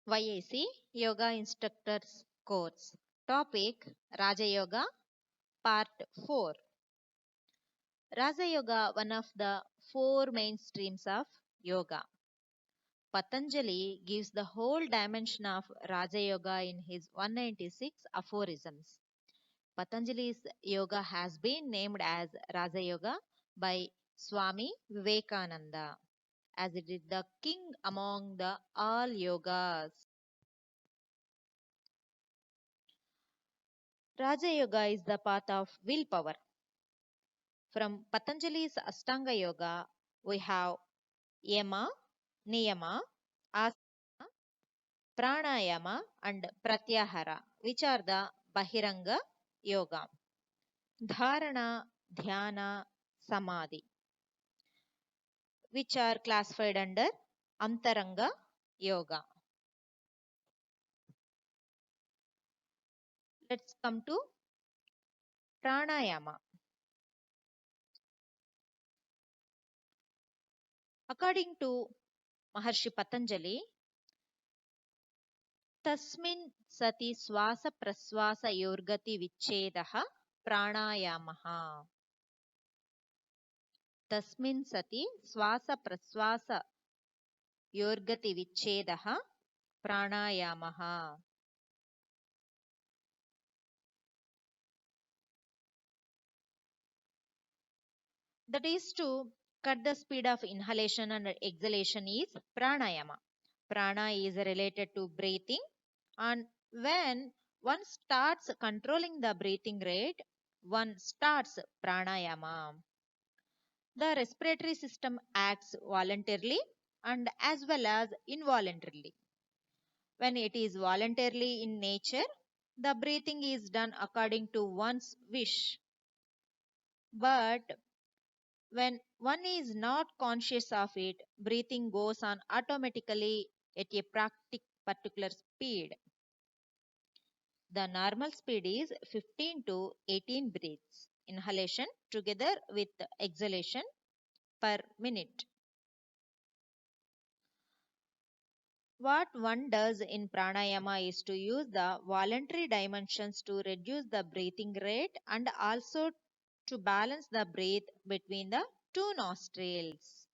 YAC Yoga Instructors Course. Topic Raja Yoga Part 4. Raja Yoga, one of the four main streams of yoga. Patanjali gives the whole dimension of Raja Yoga in his 196 aphorisms. Patanjali's yoga has been named as Raja Yoga by Swami Vivekananda, as it is the king among the all yogas. Raja Yoga is the path of willpower. From Patanjali's Ashtanga Yoga, we have Yama, Niyama, Asana, Pranayama, and Pratyahara, which are the Bahiranga Yoga. Dharana, Dhyana, Samadhi, which are classified under Antaranga Yoga. Let's come to Pranayama. According to Maharshi Patanjali, तस्मिन् सति श्वासप्रश्वासयोर्गतिविच्छेदः प्राणायामः. तस्मिन् सति श्वासप्रश्वासयोर्गतिविच्छेदः प्राणायामः. That is to cut the speed of inhalation and exhalation is pranayama. Prana is related to breathing, and when one starts controlling the breathing rate, one starts pranayama. The respiratory system acts voluntarily and as well as involuntarily. When it is voluntarily in nature, the breathing is done according to one's wish. But when one is not conscious of it, breathing goes on automatically at a particular speed. The normal speed is 15 to 18 breaths, inhalation together with exhalation per minute. What one does in pranayama is to use the voluntary dimensions to reduce the breathing rate and also to balance the breath between the two nostrils.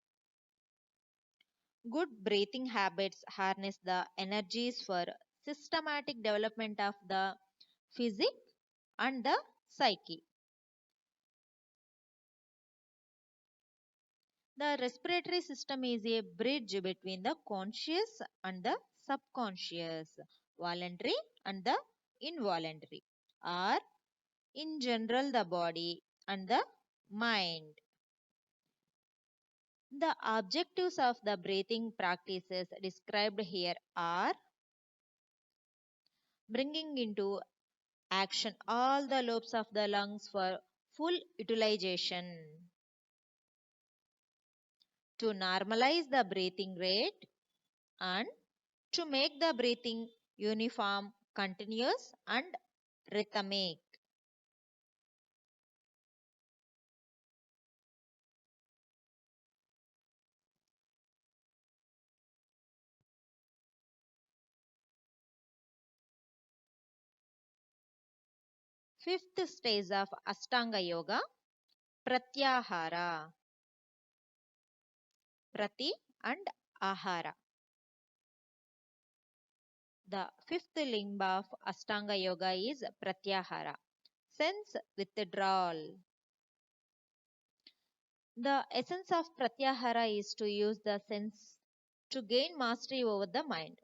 Good breathing habits harness the energies for systematic development of the physique and the psyche. The respiratory system is a bridge between the conscious and the subconscious, voluntary and the involuntary, or in general the body and the mind. The objectives of the breathing practices described here are bringing into action all the lobes of the lungs for full utilization, to normalize the breathing rate, and to make the breathing uniform, continuous, and rhythmic. Fifth stage of Ashtanga Yoga, Pratyahara. Prati and Ahara. The fifth limb of Ashtanga Yoga is Pratyahara, sense withdrawal. The essence of Pratyahara is to use the sense to gain mastery over the mind.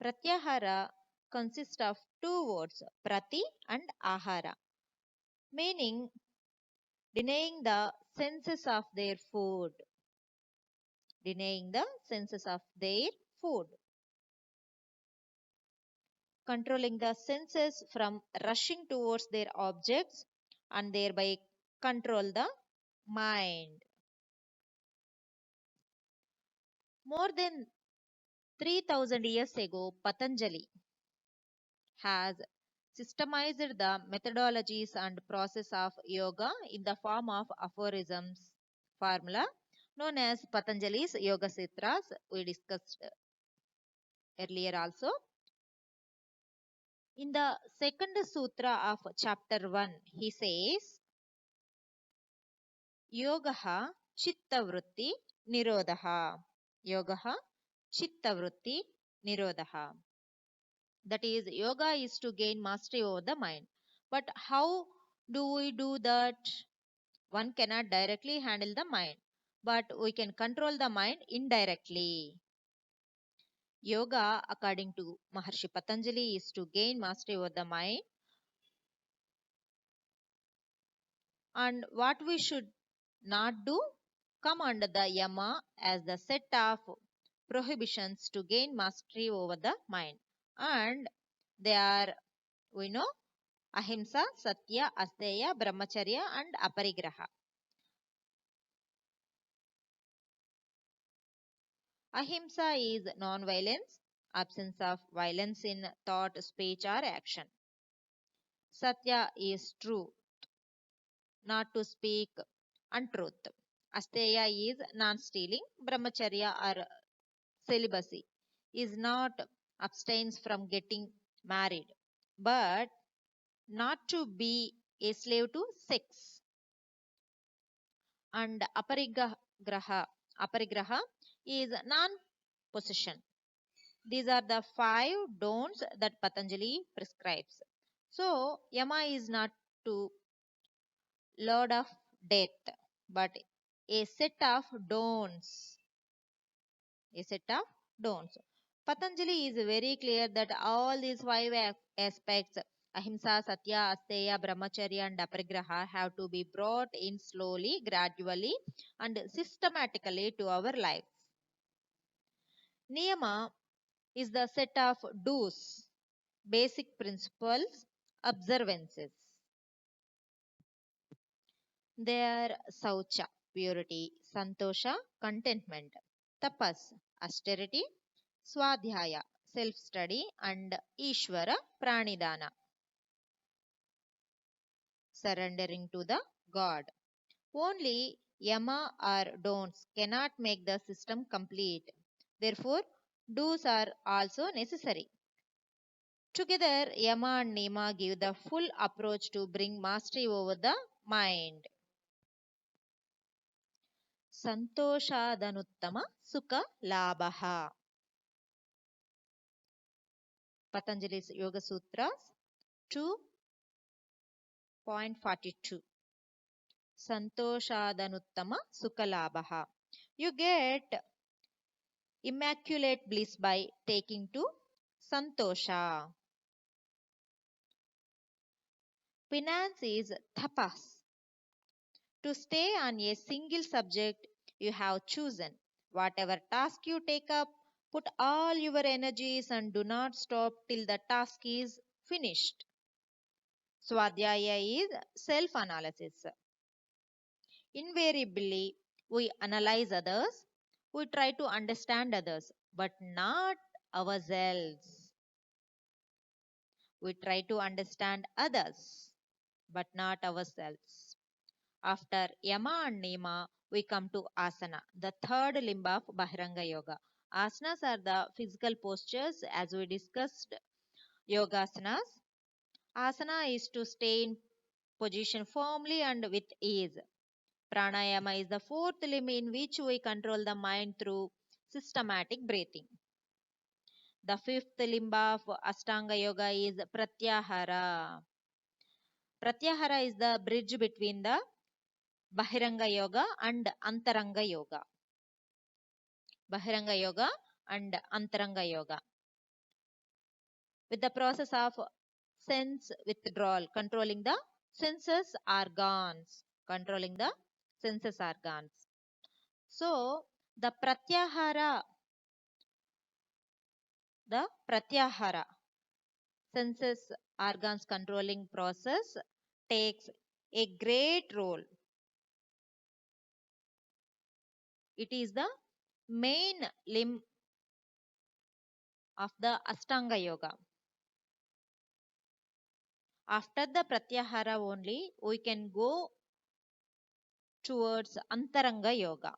Pratyahara consists of two words, Prati and Ahara, meaning denying the senses of their food. Denying the senses of their food. Controlling the senses from rushing towards their objects and thereby control the mind. More than 3000 years ago, Patanjali has systemized the methodologies and process of yoga in the form of aphorisms formula known as Patanjali's Yoga Sutras. We discussed earlier also. In the second sutra of chapter 1, he says, Yogaha chittavrutti nirodha. Yogaha chittavrutti nirodha. That is, yoga is to gain mastery over the mind. But how do we do that? One cannot directly handle the mind, but we can control the mind indirectly. Yoga, according to Maharshi Patanjali, is to gain mastery over the mind. And what we should not do? Come under the yama as the set of prohibitions to gain mastery over the mind. And they are, we know, ahimsa, satya, asteya, brahmacharya, and aparigraha. Ahimsa is non-violence, absence of violence in thought, speech, or action. Satya is true, not to speak untruth. Asteya is non-stealing. Brahmacharya or celibacy is not abstains from getting married, but not to be a slave to sex. And aparigraha is non-possession. These are the 5 don'ts that Patanjali prescribes. So, yama is not to lord of death, but a set of don'ts. A set of don'ts. Patanjali is very clear that all these 5 aspects, ahimsa, satya, asteya, brahmacharya, and aparigraha, have to be brought in slowly, gradually, and systematically to our lives. Niyama is the set of do's, basic principles, observances. They are saucha, purity, santosha, contentment, tapas, austerity, swadhyaya, self-study, and ishvara, pranidhana, surrendering to the God. Only yama or don'ts cannot make the system complete. Therefore, do's are also necessary. Together, yama and niyama give the full approach to bring mastery over the mind. Santoshadanuttama sukha labha. Patanjali's Yoga Sutras 2.42. Santoshadanuttama sukha labha. You get immaculate bliss by taking to santosha. Penance is tapas. To stay on a single subject you have chosen. Whatever task you take up, put all your energies and do not stop till the task is finished. Swadhyaya is self-analysis. Invariably, we analyze others, we try to understand others, but not ourselves. We try to understand others, but not ourselves. After yama and niyama, we come to asana, the third limb of Bahiranga Yoga. Asanas are the physical postures as we discussed yogasanas. Asana is to stay in position firmly and with ease. Pranayama is the fourth limb in which we control the mind through systematic breathing. The fifth limb of Ashtanga Yoga is Pratyahara. Pratyahara is the bridge between the Bahiranga Yoga and Antaranga Yoga. Bahiranga Yoga and Antaranga Yoga. With the process of sense withdrawal, controlling the senses organs. Controlling the senses organs. So, the Pratyahara, senses organs controlling process takes a great role. It is the main limb of the Ashtanga Yoga. After the Pratyahara only, we can go towards Antaranga Yoga.